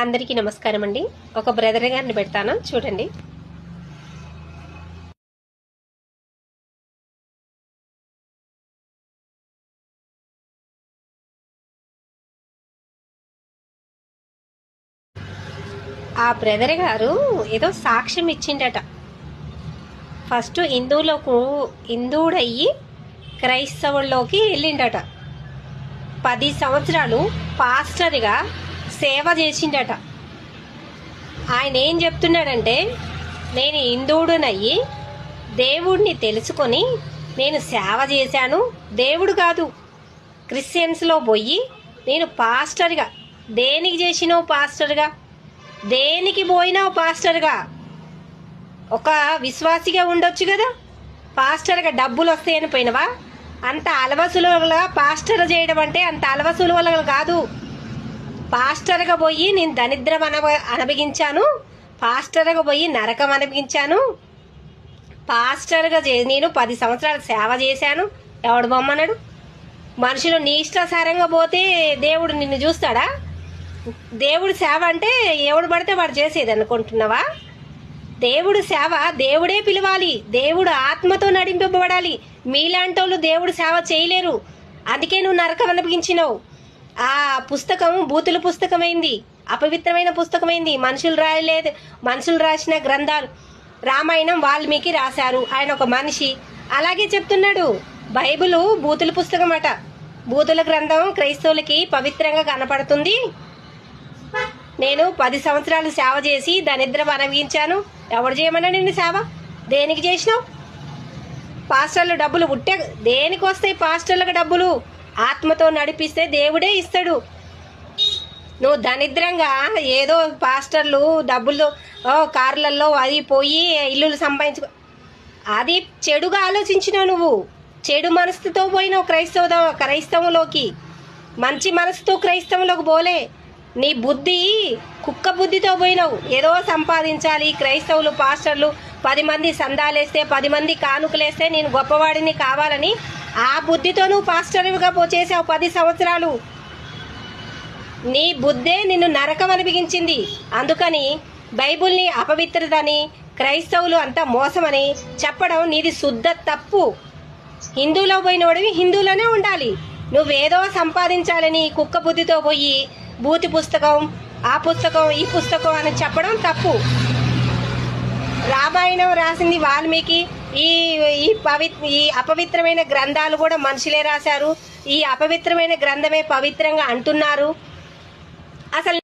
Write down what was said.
అందరికీ నమస్కారం అండి. ఒక బ్రదర్ గారిని పెడతాను చూడండి. ఆ బ్రదర్ గారు ఏదో సాక్ష్యం ఇచ్చిండట. ఫస్ట్ హిందువుడయ్యి క్రైస్తవుల్లోకి వెళ్ళిండట. 10 సంవత్సరాలు పాస్టర్గా సేవ చేసిండట. ఆయన ఏం చెప్తున్నాడంటే, నేను హిందువుడునయ్యి దేవుడిని తెలుసుకొని నేను సేవ చేశాను. దేవుడు కాదు, క్రిస్టియన్స్లో పోయి నేను పాస్టర్గా. దేనికి చేసినావు పాస్టర్గా? దేనికి పోయినావు పాస్టర్గా? ఒక విశ్వాసిగా ఉండొచ్చు కదా. పాస్టర్గా డబ్బులు వస్తాయని పోయినవా? అంత అలవసులుగా పాస్టర్ చేయడం అంటే అంత అలవసులుగా కాదు. పాస్టర్గా పోయి నేను దరిద్రం అనుభవించాను, పాస్టర్గా పోయి నరకం అనుభవించాను, పాస్టర్గా నేను 10 సంవత్సరాలు సేవ చేశాను. ఎవడు బొమ్మన్నాడు? మనుషులు నీ ఇష్టాసారంగా పోతే దేవుడు నిన్ను చూస్తాడా? దేవుడు సేవ అంటే ఎవడు పడితే వాడు చేసేది అనుకుంటున్నావా? దేవుడు సేవ దేవుడే పిలవాలి. దేవుడు ఆత్మతో నడిపింపబడాలి. మీలాంటి వాళ్ళు దేవుడు సేవ చేయలేరు. అందుకే నువ్వు నరకం అనుభవించినావు. ఆ పుస్తకం బూతుల పుస్తకమైంది, అపవిత్రమైన పుస్తకమైంది. మనుషులు రాసిన గ్రంథాలు. రామాయణం వాల్మీకి రాశారు, ఆయన ఒక మనిషి. అలాగే చెప్తున్నాడు, బైబిలు బూతుల పుస్తకం అట. బూతుల గ్రంథం క్రైస్తవులకి పవిత్రంగా కనపడుతుంది. నేను 10 సంవత్సరాలు సేవ చేసి దరిద్రం అనుభవించాను. ఎవడు చేయమన్నా నిన్ను సేవ? దేనికి చేసినావు? పాస్టర్లు డబ్బులు ఉట్టే దేనికి వస్తాయి? పాస్టర్లకు డబ్బులు ఆత్మతో నడిపిస్తే దేవుడే ఇస్తాడు. నువ్వు దరిద్రంగా ఏదో పాస్టర్లు డబ్బులు కార్లలో అది పోయి ఇల్లులు సంపాదించుకో, అది చెడుగా ఆలోచించినావు. నువ్వు చెడు మనసుతో పోయినావు క్రైస్తవంలోకి. మంచి మనసుతో క్రైస్తవంలోకి పోలే. నీ బుద్ధి కుక్క బుద్ధితో పోయినావు. ఏదో సంపాదించాలి. క్రైస్తవులు పాస్టర్లు 10 మంది సందాలేస్తే 10 మంది కానుకలేస్తే నేను గొప్పవాడిని కావాలని ఆ బుద్ధితో నువ్వు పాస్టర్గా చేసావు 10 సంవత్సరాలు. నీ బుద్ధే నిన్ను నరకం అనిపించింది. అందుకని బైబుల్ని అపవిత్రతని, క్రైస్తవులు అంతా మోసమని చెప్పడం నీది శుద్ధ తప్పు. హిందువులో పోయినోడివి హిందువులోనే ఉండాలి. నువ్వేదో సంపాదించాలని కుక్క బుద్ధితో పోయి బూతి పుస్తకం, ఆ పుస్తకం, ఈ పుస్తకం అని చెప్పడం తప్పు. రామాయణం రాసింది వాల్మీకి. ఈ అపవిత్రమైన గ్రంథాలు కూడా మనుషులే రాశారు. ఈ అపవిత్రమైన గ్రంథమే పవిత్రంగా అంటున్నారు. అసలు